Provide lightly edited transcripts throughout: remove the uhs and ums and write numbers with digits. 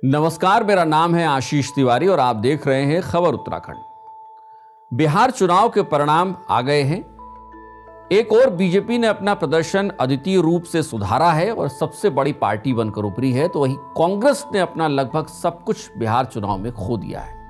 नमस्कार, मेरा नाम है आशीष तिवारी और आप देख रहे हैं खबर उत्तराखंड। बिहार चुनाव के परिणाम आ गए हैं। एक और बीजेपी ने अपना प्रदर्शन अद्वितीय रूप से सुधारा है और सबसे बड़ी पार्टी बनकर उभरी है, तो वहीं कांग्रेस ने अपना लगभग सब कुछ बिहार चुनाव में खो दिया है।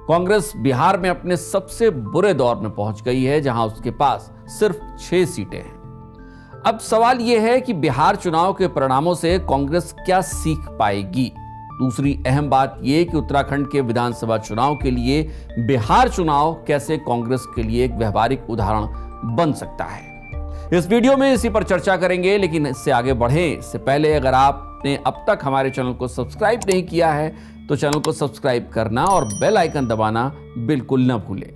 कांग्रेस बिहार में अपने सबसे बुरे दौर में पहुंच गई है, जहां उसके पास सिर्फ 6 सीटें हैं। अब सवाल यह है कि बिहार चुनाव के परिणामों से कांग्रेस क्या सीख पाएगी। दूसरी अहम बात यह कि उत्तराखंड के विधानसभा चुनाव के लिए बिहार चुनाव कैसे कांग्रेस के लिए एक व्यवहारिक उदाहरण बन सकता है। इस वीडियो में इसी पर चर्चा करेंगे, लेकिन इससे आगे बढ़े इससे पहले अगर आपने अब तक हमारे चैनल को सब्सक्राइब नहीं किया है तो चैनल को सब्सक्राइब करना और बेल आइकन दबाना बिल्कुल न भूलें।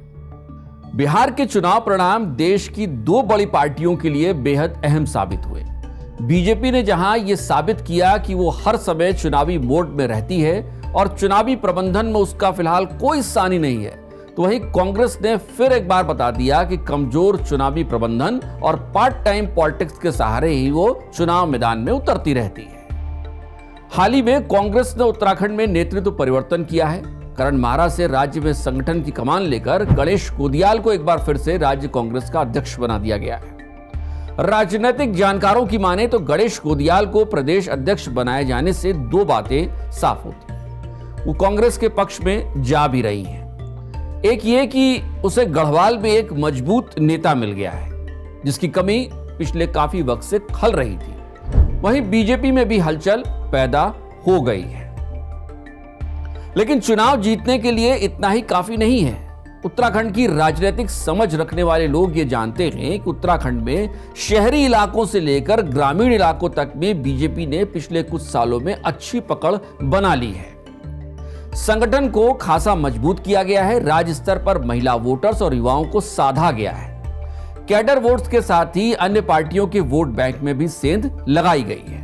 बिहार के चुनाव परिणाम देश की 2 बड़ी पार्टियों के लिए बेहद अहम साबित हुए। बीजेपी ने जहां यह साबित किया कि वो हर समय चुनावी मोड में रहती है और चुनावी प्रबंधन में उसका फिलहाल कोई सानी नहीं है, तो वहीं कांग्रेस ने फिर एक बार बता दिया कि कमजोर चुनावी प्रबंधन और पार्ट टाइम पॉलिटिक्स के सहारे ही वो चुनाव मैदान में उतरती रहती है। हाल ही में कांग्रेस ने उत्तराखंड में नेतृत्व परिवर्तन किया है। करण माहरा से राज्य में संगठन की कमान लेकर गणेश कोदियाल को एक बार फिर से राज्य कांग्रेस का अध्यक्ष बना दिया गया है। राजनीतिक जानकारों की माने तो गणेश कोदियाल को प्रदेश अध्यक्ष बनाए जाने से 2 बातें साफ होती हैं। वो कांग्रेस के पक्ष में जा भी रही हैं। एक ये कि उसे गढ़वाल में एक मजबूत नेता मिल गया है, जिसकी कमी पिछले काफी वक्त से खल रही थी। वहीं बीजेपी में भी हलचल पैदा हो गई है। लेकिन चुनाव जीतने के लिए इतना ही काफी नहीं है। उत्तराखंड की राजनीतिक समझ रखने वाले लोग ये जानते हैं कि उत्तराखंड में शहरी इलाकों से लेकर ग्रामीण इलाकों तक में बीजेपी ने पिछले कुछ सालों में अच्छी पकड़ बना ली है। संगठन को खासा मजबूत किया गया है। राज्य स्तर पर महिला वोटर्स और युवाओं को साधा गया है। कैडर वोट्स के साथ ही अन्य पार्टियों के वोट बैंक में भी सेंध लगाई गई है।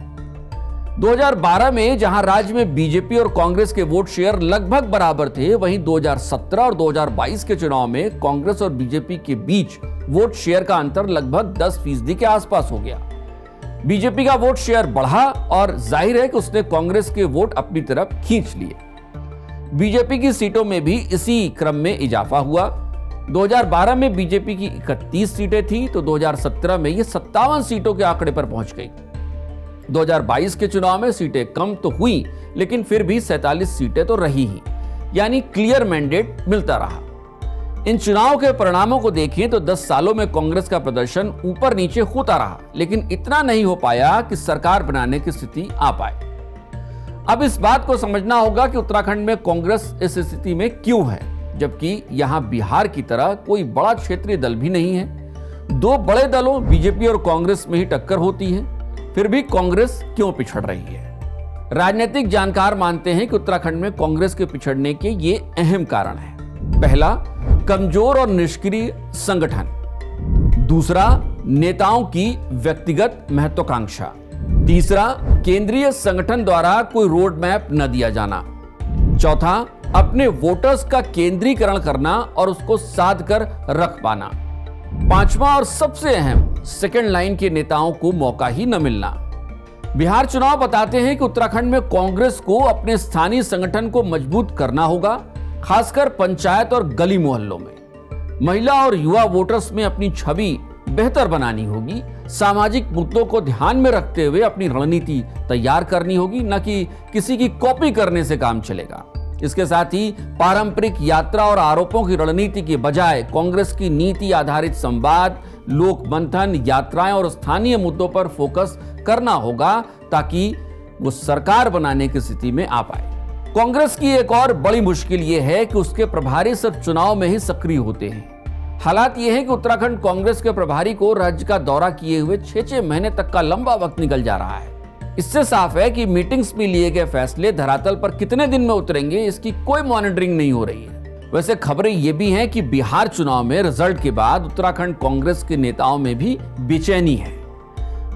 2012 में जहां राज्य में बीजेपी और कांग्रेस के वोट शेयर लगभग बराबर थे, वहीं 2017 और 2022 के चुनाव में कांग्रेस और बीजेपी के बीच वोट शेयर का अंतर लगभग 10% के आसपास हो गया। बीजेपी का वोट शेयर बढ़ा और जाहिर है कि उसने कांग्रेस के वोट अपनी तरफ खींच लिए। बीजेपी की सीटों में भी इसी क्रम में इजाफा हुआ। 2012 में बीजेपी की 31 सीटें थी तो 2017 में ये 57 सीटों के आंकड़े पर पहुंच गई। 2022 के चुनाव में सीटें कम तो हुई, लेकिन फिर भी 47 सीटें तो रही ही, यानी क्लियर मैंडेट मिलता रहा। इन चुनाव के परिणामों को देखें तो 10 सालों में कांग्रेस का प्रदर्शन ऊपर नीचे होता रहा, लेकिन इतना नहीं हो पाया कि सरकार बनाने की स्थिति आ पाए। अब इस बात को समझना होगा कि उत्तराखंड में कांग्रेस इस स्थिति में क्यों है, जबकि यहां बिहार की तरह कोई बड़ा क्षेत्रीय दल भी नहीं है। 2 बड़े दलों बीजेपी और कांग्रेस में ही टक्कर होती है, फिर भी कांग्रेस क्यों पिछड़ रही है। राजनीतिक जानकार मानते हैं कि उत्तराखंड में कांग्रेस के पिछड़ने के ये अहम कारण हैं। पहला, कमजोर और निष्क्रिय संगठन। दूसरा, नेताओं की व्यक्तिगत महत्वाकांक्षा। तीसरा, केंद्रीय संगठन द्वारा कोई रोड मैप न दिया जाना। चौथा, अपने वोटर्स का केंद्रीकरण करना और उसको साध कर रख पाना। 5वां और सबसे अहम, सेकेंड लाइन के नेताओं को मौका ही न मिलना। बिहार चुनाव बताते हैं कि उत्तराखंड में कांग्रेस को अपने स्थानीय संगठन को मजबूत करना होगा, खासकर पंचायत और गली मोहल्लों में। महिला और युवा वोटर्स में अपनी छवि बेहतर बनानी होगी। सामाजिक मुद्दों को ध्यान में रखते हुए अपनी रणनीति तैयार करनी होगी, न कि किसी की कॉपी करने से काम चलेगा। इसके साथ ही पारंपरिक यात्रा और आरोपों की रणनीति के बजाय कांग्रेस की नीति आधारित संवाद, लोक मंथन, यात्राएं और स्थानीय मुद्दों पर फोकस करना होगा, ताकि वो सरकार बनाने की स्थिति में आ पाए। कांग्रेस की एक और बड़ी मुश्किल ये है कि उसके प्रभारी सिर्फ चुनाव में ही सक्रिय होते हैं। हालात ये है कि उत्तराखंड कांग्रेस के प्रभारी को राज्य का दौरा किए हुए 6 महीने तक का लंबा वक्त निकल जा रहा है। इससे साफ है कि मीटिंग्स में लिए गए फैसले धरातल पर कितने दिन में उतरेंगे, इसकी कोई मॉनिटरिंग नहीं हो रही है। वैसे खबरें ये भी हैं कि बिहार चुनाव में रिजल्ट के बाद उत्तराखंड कांग्रेस के नेताओं में भी बेचैनी है।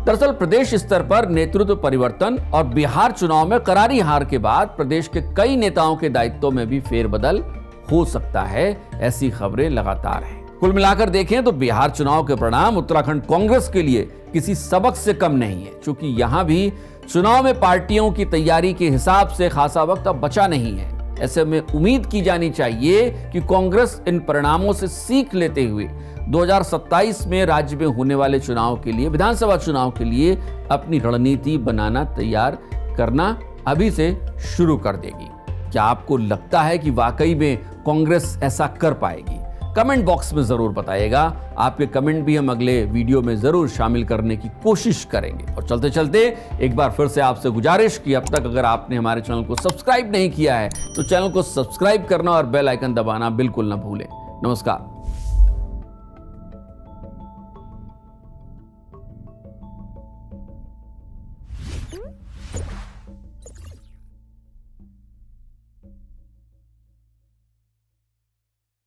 दरअसल प्रदेश स्तर पर नेतृत्व परिवर्तन और बिहार चुनाव में करारी हार के बाद प्रदेश के कई नेताओं के दायित्वों में भी फेरबदल हो सकता है, ऐसी खबरें लगातार हैं। कुल मिलाकर देखें तो बिहार चुनाव के परिणाम उत्तराखंड कांग्रेस के लिए किसी सबक से कम नहीं है, क्योंकि यहां भी चुनाव में पार्टियों की तैयारी के हिसाब से खासा वक्त अब बचा नहीं है। ऐसे में उम्मीद की जानी चाहिए कि कांग्रेस इन परिणामों से सीख लेते हुए 2027 में राज्य में होने वाले चुनाव के लिए, विधानसभा चुनाव के लिए अपनी रणनीति बनाना तैयार करना अभी से शुरू कर देगी। क्या आपको लगता है कि वाकई में कांग्रेस ऐसा कर पाएगी? कमेंट बॉक्स में जरूर बताइएगा। आपके कमेंट भी हम अगले वीडियो में जरूर शामिल करने की कोशिश करेंगे। और चलते चलते एक बार फिर से आपसे गुजारिश कि अब तक अगर आपने हमारे चैनल को सब्सक्राइब नहीं किया है तो चैनल को सब्सक्राइब करना और बेल आइकन दबाना बिल्कुल ना भूलें। नमस्कार।